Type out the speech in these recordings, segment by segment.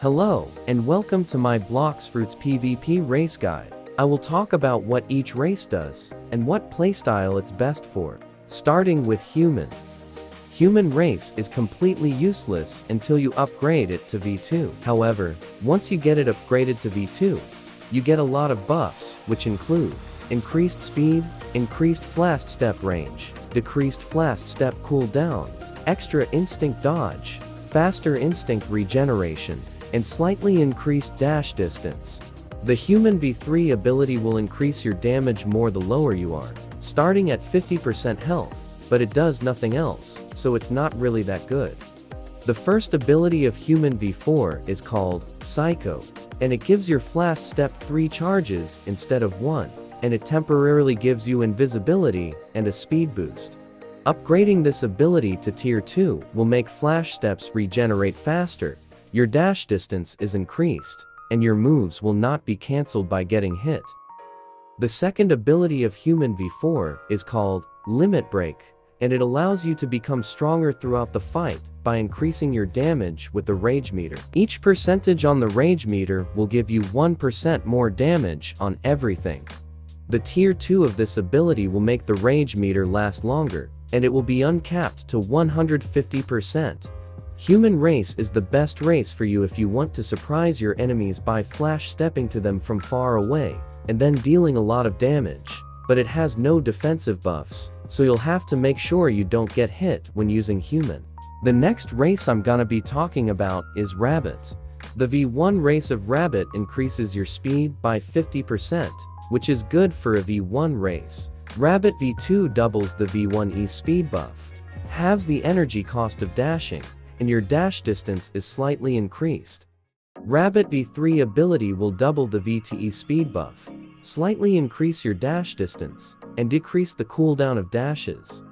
Hello, and welcome to my Blox Fruits PvP race guide. I will talk about what each race does, and what playstyle it's best for. Starting with Human. Human race is completely useless until you upgrade it to V2. However, once you get it upgraded to V2, you get a lot of buffs, which include increased speed, increased fast step range, decreased fast step cooldown, extra instinct dodge, faster instinct regeneration, and slightly increased dash distance. The Human V3 ability will increase your damage more the lower you are, starting at 50% health, but it does nothing else, so it's not really that good. The first ability of Human V4 is called Psycho, and it gives your fast step 3 charges instead of 1, and it temporarily gives you invisibility and a speed boost. Upgrading this ability to tier 2 will make flash steps regenerate faster, your dash distance is increased, and your moves will not be cancelled by getting hit. The second ability of Human V4 is called Limit Break, and it allows you to become stronger throughout the fight by increasing your damage with the rage meter. Each percentage on the rage meter will give you 1% more damage on everything. The tier 2 of this ability will make the rage meter last longer, and it will be uncapped to 150%. Human race is the best race for you if you want to surprise your enemies by flash stepping to them from far away, and then dealing a lot of damage. But it has no defensive buffs, so you'll have to make sure you don't get hit when using Human. The next race I'm gonna be talking about is Rabbit. The V1 race of Rabbit increases your speed by 50%, which is good for a V1 race. Rabbit V2 doubles the V1E speed buff, halves the energy cost of dashing, and your dash distance is slightly increased. Rabbit V3 ability will double the V2E speed buff, slightly increase your dash distance, and decrease the cooldown of dashes.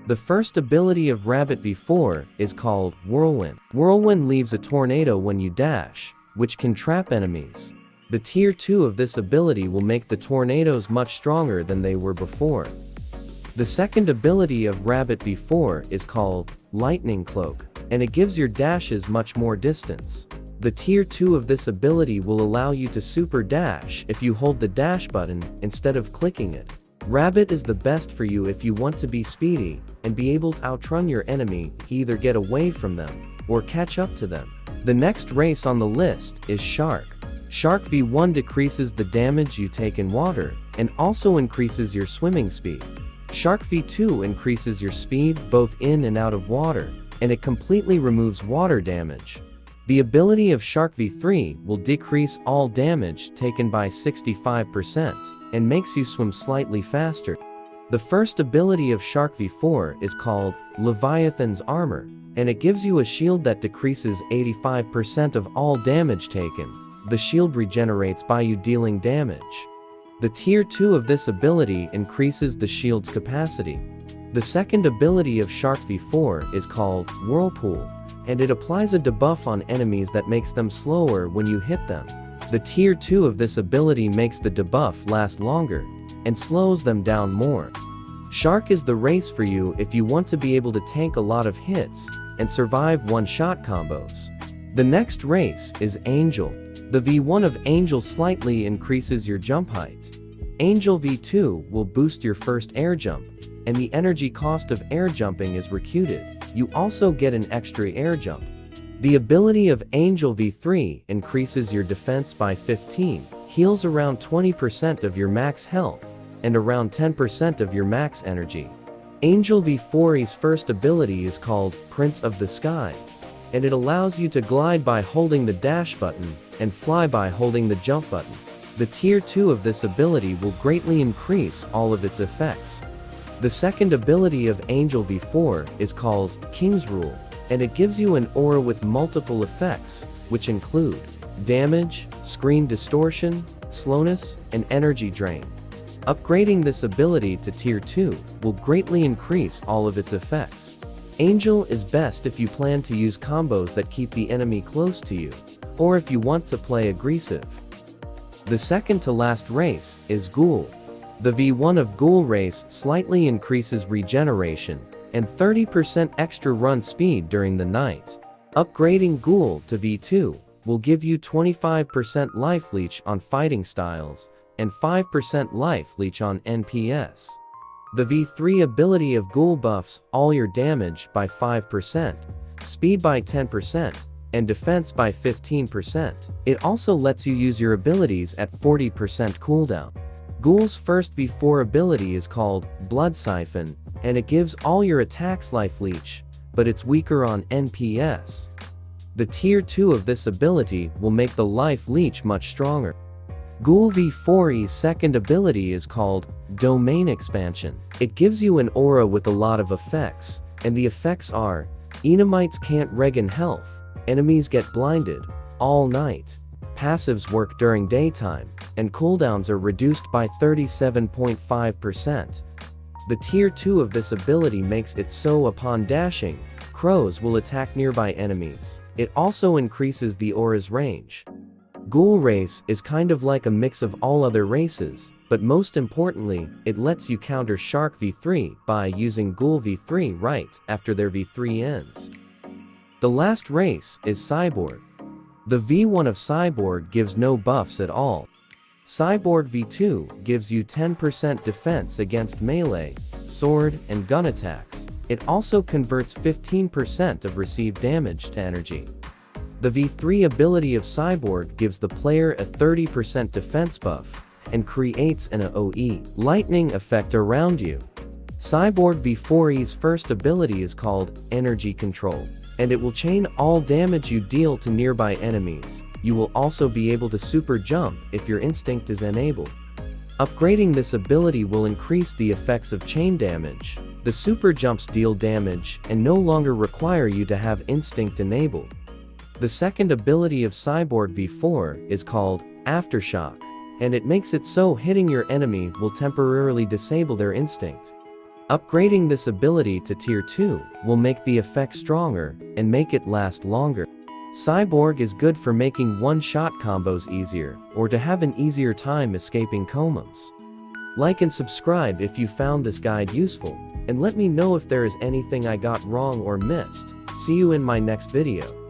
The first ability of Rabbit V4 is called Whirlwind. Whirlwind leaves a tornado when you dash, which can trap enemies. The tier 2 of this ability will make the tornadoes much stronger than they were before. The second ability of Rabbit V4 is called Lightning Cloak, and it gives your dashes much more distance. The tier 2 of this ability will allow you to super dash if you hold the dash button instead of clicking it. Rabbit is the best for you if you want to be speedy and be able to outrun your enemy, either get away from them or catch up to them. The next race on the list is Shark. Shark V1 decreases the damage you take in water and also increases your swimming speed. Shark V2 increases your speed both in and out of water, and it completely removes water damage. The ability of Shark V3 will decrease all damage taken by 65% and makes you swim slightly faster. The first ability of Shark V4 is called Leviathan's Armor, and it gives you a shield that decreases 85% of all damage taken. The shield regenerates by you dealing damage. The tier 2 of this ability increases the shield's capacity. The second ability of Shark V4 is called Whirlpool, and it applies a debuff on enemies that makes them slower when you hit them. The tier 2 of this ability makes the debuff last longer, and slows them down more. Shark is the race for you if you want to be able to tank a lot of hits, and survive one-shot combos. The next race is Angel. The V1 of Angel slightly increases your jump height. Angel V2 will boost your first air jump, and the energy cost of air jumping is recuted. You also get an extra air jump. The ability of Angel V3 increases your defense by 15, heals around 20% of your max health, and around 10% of your max energy. Angel V4's first ability is called Prince of the Skies, and it allows you to glide by holding the dash button and fly by holding the jump button. The tier 2 of this ability will greatly increase all of its effects. The second ability of Angel V4 is called King's Rule, and it gives you an aura with multiple effects, which include damage, screen distortion, slowness, and energy drain. Upgrading this ability to tier 2 will greatly increase all of its effects. Angel is best if you plan to use combos that keep the enemy close to you, or if you want to play aggressive. The second to last race is Ghoul. The V1 of Ghoul race slightly increases regeneration and 30% extra run speed during the night. Upgrading Ghoul to V2 will give you 25% life leech on fighting styles, and 5% life leech on NPS. The V3 ability of Ghoul buffs all your damage by 5%, speed by 10%, and defense by 15%. It also lets you use your abilities at 40% cooldown. Ghoul's first V4 ability is called Blood Siphon, and it gives all your attacks life leech, but it's weaker on NPS. The tier 2 of this ability will make the life leech much stronger. Ghoul V4E's second ability is called Domain Expansion. It gives you an aura with a lot of effects, and the effects are: Enemites can't regen health, enemies get blinded all night, passives work during daytime, and cooldowns are reduced by 37.5%. The tier 2 of this ability makes it so upon dashing, crows will attack nearby enemies. It also increases the aura's range. Ghoul race is kind of like a mix of all other races, but most importantly, it lets you counter Shark V3 by using Ghoul V3 right after their V3 ends. The last race is Cyborg. The V1 of Cyborg gives no buffs at all. Cyborg V2 gives you 10% defense against melee, sword, and gun attacks. It also converts 15% of received damage to energy. The V3 ability of Cyborg gives the player a 30% defense buff, and creates an AoE lightning effect around you. Cyborg V4E's first ability is called Energy Control, and it will chain all damage you deal to nearby enemies. You will also be able to super jump if your instinct is enabled. Upgrading this ability will increase the effects of chain damage. The super jumps deal damage and no longer require you to have instinct enabled. The second ability of Cyborg V4 is called Aftershock, and it makes it so hitting your enemy will temporarily disable their instinct. Upgrading this ability to tier 2 will make the effect stronger and make it last longer. Cyborg is good for making one-shot combos easier, or to have an easier time escaping combos. Like and subscribe if you found this guide useful, and let me know if there is anything I got wrong or missed. See you in my next video.